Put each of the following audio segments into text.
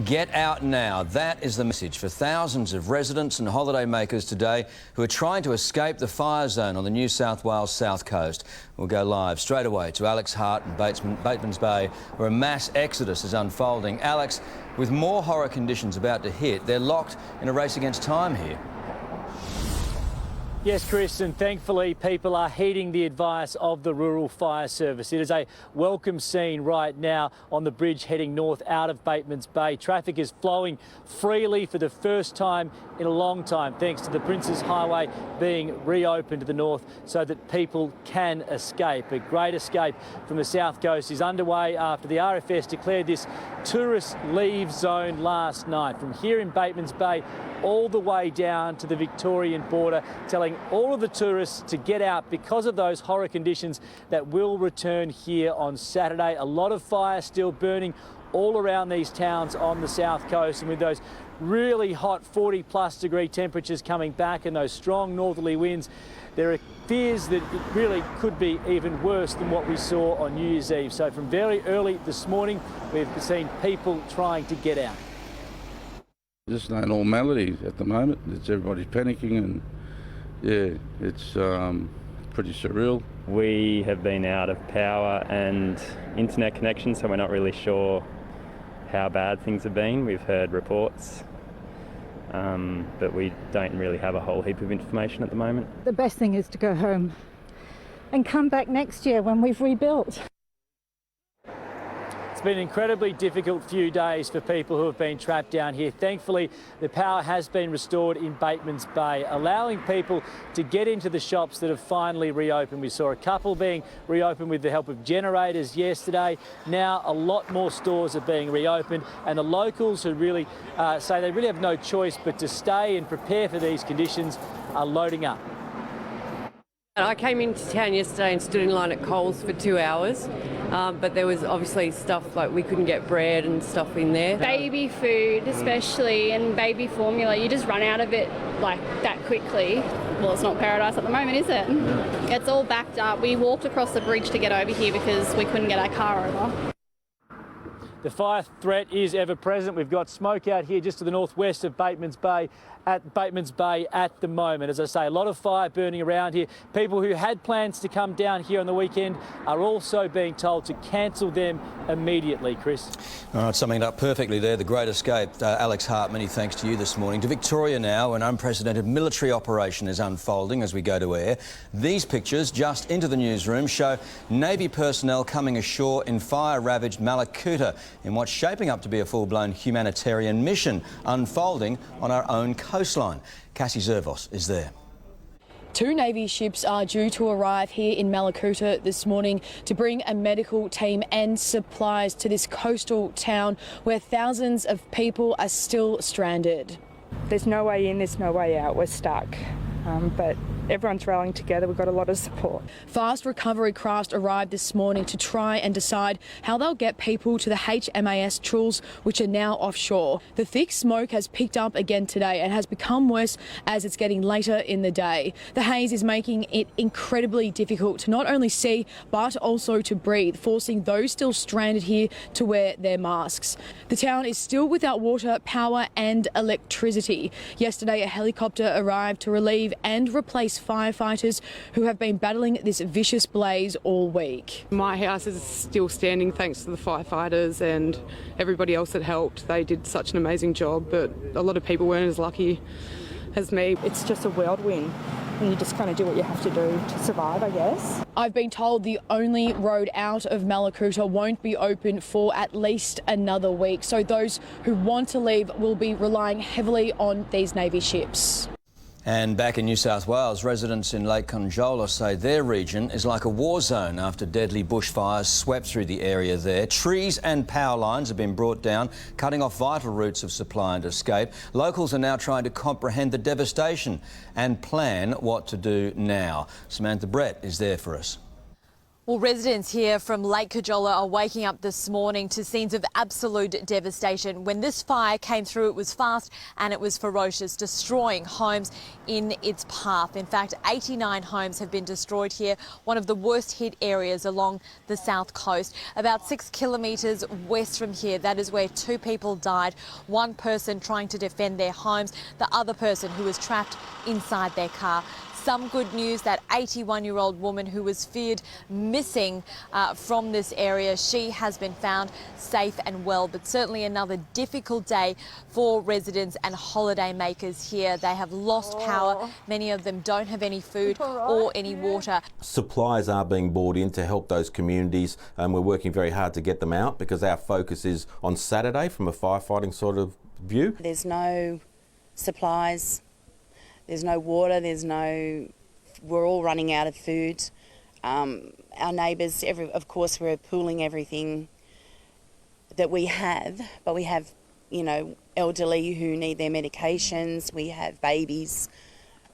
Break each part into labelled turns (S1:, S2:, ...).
S1: Get out now. That is the message for thousands of residents and holiday makers today who are trying to escape the fire zone on the New South Wales south coast. We'll go live straight away to Alex Hart in Batemans Bay, where a mass exodus is unfolding. Alex, with more horror conditions about to hit, they're locked in a race against time here.
S2: Yes, Chris, and thankfully people are heeding the advice of the Rural Fire Service. It is a welcome scene right now on the bridge heading north out of Batemans Bay. Traffic is flowing freely for the first time in a long time, thanks to the Princes Highway being reopened to the north so that people can escape. A great escape from the south coast is underway after the RFS declared this tourist leave zone last night. From here in Batemans Bay all the way down to the Victorian border, telling all of the tourists to get out because of those horror conditions that will return here on Saturday. A lot of fire still burning all around these towns on the south coast, and with those really hot 40+ degree temperatures coming back and those strong northerly winds, there are fears that it really could be even worse than what we saw on New Year's Eve. So from very early this morning, we've seen people trying to get out.
S3: There's no normality at the moment. It's everybody's panicking, and yeah, it's pretty surreal.
S4: We have been out of power and internet connection, so we're not really sure how bad things have been. We've heard reports, but we don't really have a whole heap of information at the moment.
S5: The best thing is to go home and come back next year when we've rebuilt.
S2: It's been an incredibly difficult few days for people who have been trapped down here. Thankfully, the power has been restored in Batemans Bay, allowing people to get into the shops that have finally reopened. We saw a couple being reopened with the help of generators yesterday. Now a lot more stores are being reopened, and the locals who really say they really have no choice but to stay and prepare for these conditions are loading up.
S6: I came into town yesterday and stood in line at Coles for 2 hours, but there was obviously stuff like we couldn't get bread and stuff in there.
S7: Baby food especially, and baby formula, you just run out of it like that quickly. Well, it's not paradise at the moment, is it? It's all backed up. We walked across the bridge to get over here because we couldn't get our car over.
S2: The fire threat is ever present. We've got smoke out here just to the northwest of Batemans Bay at the moment. As I say, a lot of fire burning around here. People who had plans to come down here on the weekend are also being told to cancel them immediately, Chris.
S1: All right, summing it up perfectly there, the great escape. Alex Hart, many thanks to you this morning. To Victoria now, an unprecedented military operation is unfolding as we go to air. These pictures just into the newsroom show Navy personnel coming ashore in fire-ravaged Malakuta in what's shaping up to be a full-blown humanitarian mission unfolding on our own coastline. Cassie Zervos is there.
S8: 2 Navy ships are due to arrive here in Malakuta this morning to bring a medical team and supplies to this coastal town where thousands of people are still stranded.
S9: There's no way in, there's no way out. We're stuck. But everyone's rallying together. We've got a lot of support.
S8: Fast recovery craft arrived this morning to try and decide how they'll get people to the HMAS Truls, which are now offshore. The thick smoke has picked up again today and has become worse as it's getting later in the day. The haze is making it incredibly difficult to not only see but also to breathe, forcing those still stranded here to wear their masks. The town is still without water, power and electricity. Yesterday a helicopter arrived to relieve and replace firefighters who have been battling this vicious blaze all week.
S10: My house is still standing thanks to the firefighters and everybody else that helped. They did such an amazing job, but a lot of people weren't as lucky as me.
S9: It's just a whirlwind, and you just kind of do what you have to do to survive, I guess.
S8: I've been told the only road out of Malakuta won't be open for at least another week, so those who want to leave will be relying heavily on these Navy ships.
S1: And back in New South Wales, residents in Lake Conjola say their region is like a war zone after deadly bushfires swept through the area there. Trees and power lines have been brought down, cutting off vital routes of supply and escape. Locals are now trying to comprehend the devastation and plan what to do now. Samantha Brett is there for us.
S11: Well, residents here from Lake Cajola are waking up this morning to scenes of absolute devastation. When this fire came through, it was fast and it was ferocious, destroying homes in its path. In fact, 89 homes have been destroyed here, one of the worst hit areas along the south coast. About 6 kilometres west from here, that is where 2 people died. One person trying to defend their homes, the other person who was trapped inside their car. Some good news, that 81-year-old woman who was feared missing from this area, she has been found safe and well, but certainly another difficult day for residents and holiday makers here. They have lost power. Many of them don't have any food or any water.
S12: Supplies are being brought in to help those communities, and we're working very hard to get them out because our focus is on Saturday from a firefighting sort of view.
S13: There's no supplies. There's no water, we're all running out of food. Our neighbours, of course, we're pooling everything that we have, but we have, elderly who need their medications, we have babies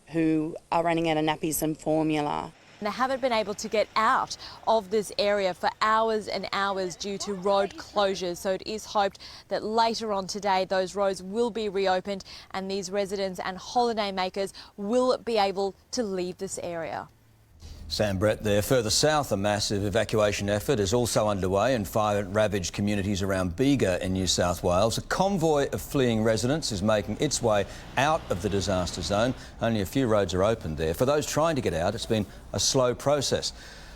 S13: who are running out of nappies and formula.
S11: They haven't been able to get out of this area for hours and hours due to road closures. So it is hoped that later on today those roads will be reopened and these residents and holiday makers will be able to leave this area.
S1: Sam Brett there. Further south, a massive evacuation effort is also underway in fire-ravaged communities around Bega in New South Wales. A convoy of fleeing residents is making its way out of the disaster zone. Only a few roads are open there. For those trying to get out, it's been a slow process.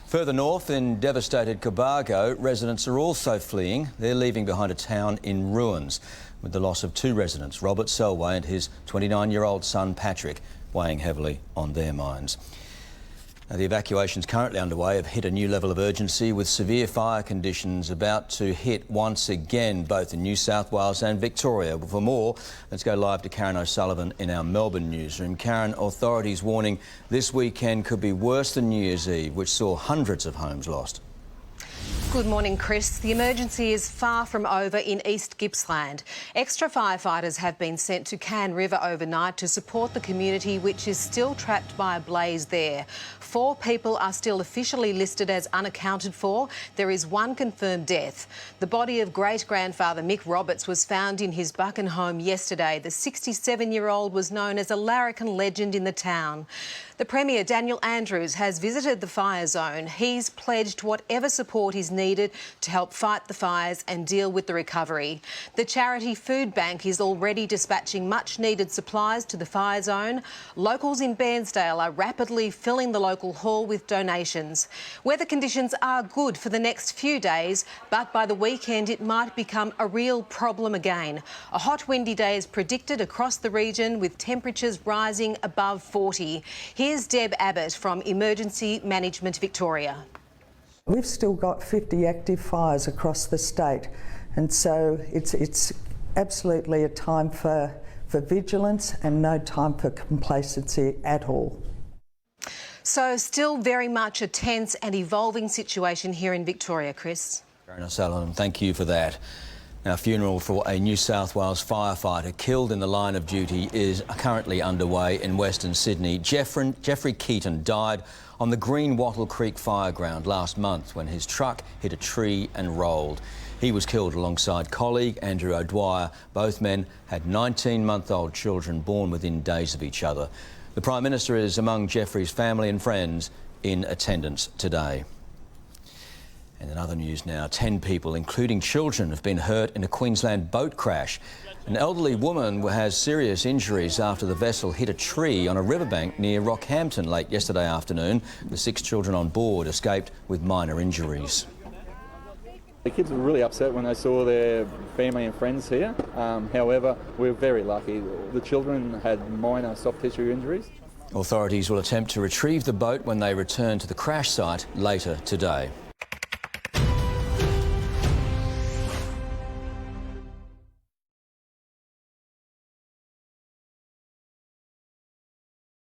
S1: Further north, in devastated Cobargo, residents are also fleeing. They're leaving behind a town in ruins, with the loss of 2 residents, Robert Selway and his 29-year-old son Patrick, weighing heavily on their minds. Now, the evacuations currently underway have hit a new level of urgency, with severe fire conditions about to hit once again, both in New South Wales and Victoria. For more, let's go live to Karen O'Sullivan in our Melbourne newsroom. Karen, authorities warning this weekend could be worse than New Year's Eve, which saw hundreds of homes lost.
S14: Good morning, Chris. The emergency is far from over in East Gippsland. Extra firefighters have been sent to Cann River overnight to support the community, which is still trapped by a blaze there. 4 people are still officially listed as unaccounted for. There is 1 confirmed death. The body of great-grandfather Mick Roberts was found in his Buchan home yesterday. The 67-year-old was known as a larrikin legend in the town. The Premier, Daniel Andrews, has visited the fire zone. He's pledged whatever support is needed to help fight the fires and deal with the recovery. The charity food bank is already dispatching much-needed supplies to the fire zone. Locals in Bairnsdale are rapidly filling the local hall with donations. Weather conditions are good for the next few days, but by the weekend it might become a real problem again. A hot, windy day is predicted across the region, with temperatures rising above 40. Here's Deb Abbott from Emergency Management Victoria.
S15: We've still got 50 active fires across the state, and so it's absolutely a time for vigilance and no time for complacency at all.
S14: So still very much a tense and evolving situation here in Victoria, Chris.
S1: Karen O'Sullivan, thank you for that. Now, a funeral for a New South Wales firefighter killed in the line of duty is currently underway in Western Sydney. Jeffrey Keaton died on the Green Wattle Creek fireground last month when his truck hit a tree and rolled. He was killed alongside colleague Andrew O'Dwyer. Both men had 19-month-old children born within days of each other. The Prime Minister is among Jeffrey's family and friends in attendance today. And in other news now, 10 people, including children, have been hurt in a Queensland boat crash. An elderly woman has serious injuries after the vessel hit a tree on a riverbank near Rockhampton late yesterday afternoon. The 6 children on board escaped with minor injuries.
S16: The kids were really upset when they saw their family and friends here. However, we're very lucky. The children had minor soft tissue injuries.
S1: Authorities will attempt to retrieve the boat when they return to the crash site later today.